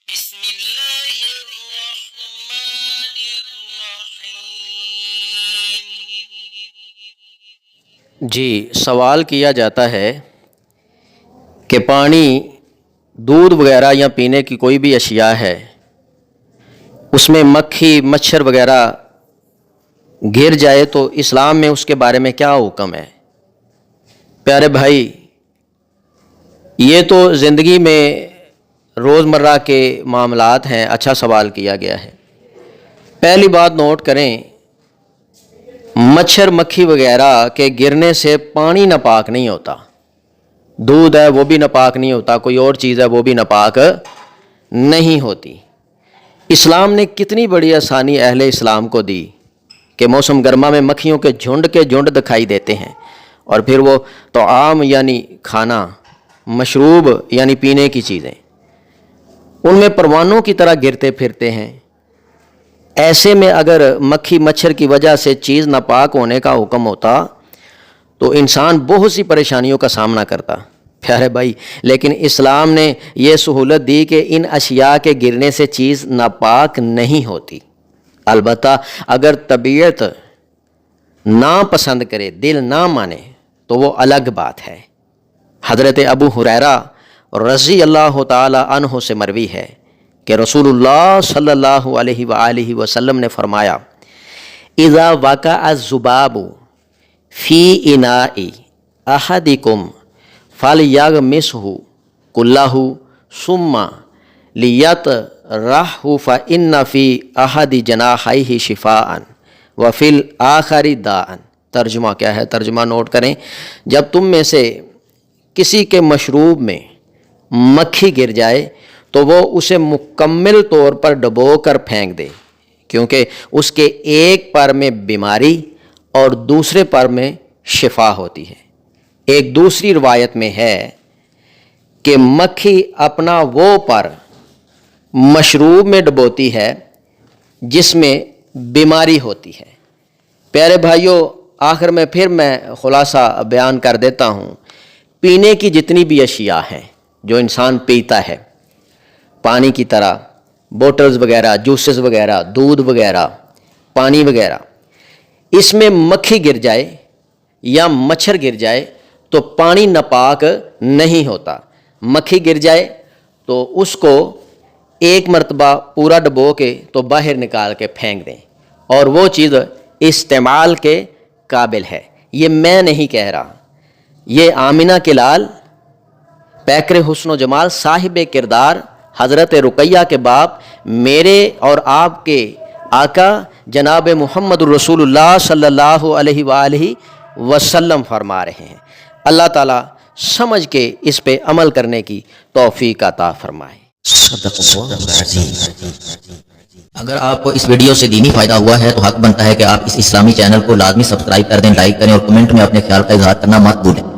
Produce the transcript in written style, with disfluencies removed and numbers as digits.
بسم اللہ الرحمن الرحیم۔ جی، سوال کیا جاتا ہے کہ پانی، دودھ وغیرہ یا پینے کی کوئی بھی اشیاء ہے، اس میں مکھی مچھر وغیرہ گر جائے تو اسلام میں اس کے بارے میں کیا حکم ہے؟ پیارے بھائی، یہ تو زندگی میں روزمرہ کے معاملات ہیں۔ اچھا سوال کیا گیا ہے۔ پہلی بات نوٹ کریں، مچھر مکھی وغیرہ کے گرنے سے پانی ناپاک نہیں ہوتا، دودھ ہے وہ بھی ناپاک نہیں ہوتا، کوئی اور چیز ہے وہ بھی ناپاک نہیں ہوتی۔ اسلام نے کتنی بڑی آسانی اہل اسلام کو دی کہ موسم گرما میں مکھیوں کے جھنڈ دکھائی دیتے ہیں، اور پھر وہ طعام یعنی کھانا، مشروب یعنی پینے کی چیزیں ان میں پروانوں کی طرح گرتے پھرتے ہیں۔ ایسے میں اگر مکھی مچھر کی وجہ سے چیز ناپاک ہونے کا حکم ہوتا تو انسان بہت سی پریشانیوں کا سامنا کرتا، پیارے بھائی۔ لیکن اسلام نے یہ سہولت دی کہ ان اشیاء کے گرنے سے چیز ناپاک نہیں ہوتی۔ البتہ اگر طبیعت نہ پسند کرے، دل نہ مانے، تو وہ الگ بات ہے۔ حضرت ابو ہریرہ رضی اللہ تعالی عنہ سے مروی ہے کہ رسول اللہ صلی اللہ علیہ وآلہ وسلم نے فرمایا، اذا وقع الذباب فی اناء احدکم فلیغمسہ کلہ ثم لیطرحہ فإن فی احد جناحیہ شفاء وفی الآخر داء۔ ترجمہ کیا ہے؟ ترجمہ نوٹ کریں، جب تم میں سے کسی کے مشروب میں مکھی گر جائے تو وہ اسے مکمل طور پر ڈبو کر پھینک دے، کیونکہ اس کے ایک پر میں بیماری اور دوسرے پر میں شفا ہوتی ہے۔ ایک دوسری روایت میں ہے کہ مکھی اپنا وہ پر مشروب میں ڈبوتی ہے جس میں بیماری ہوتی ہے۔ پیارے بھائیوں، آخر میں پھر میں خلاصہ بیان کر دیتا ہوں۔ پینے کی جتنی بھی اشیاء ہیں جو انسان پیتا ہے، پانی کی طرح بوٹلز وغیرہ، جوسز وغیرہ، دودھ وغیرہ، پانی وغیرہ، اس میں مکھی گر جائے یا مچھر گر جائے تو پانی ناپاک نہیں ہوتا۔ مکھی گر جائے تو اس کو ایک مرتبہ پورا ڈبو کے تو باہر نکال کے پھینک دیں، اور وہ چیز استعمال کے قابل ہے۔ یہ میں نہیں کہہ رہا، یہ آمنہ کے لال، پیکر حسن و جمال، صاحب کردار حضرت رقیہ کے باپ، میرے اور آپ کے آقا جناب محمد رسول اللہ صلی اللہ علیہ وآلہ وسلم فرما رہے ہیں۔ اللہ تعالیٰ سمجھ کے اس پہ عمل کرنے کی توفیق عطا فرمائے۔ صدق اللہ العظیم۔ اگر آپ کو اس ویڈیو سے دینی فائدہ ہوا ہے تو حق بنتا ہے کہ آپ اس اسلامی چینل کو لازمی سبسکرائب کر دیں، لائک کریں اور کمنٹ میں اپنے خیال کا اظہار کرنا مت بھولیں۔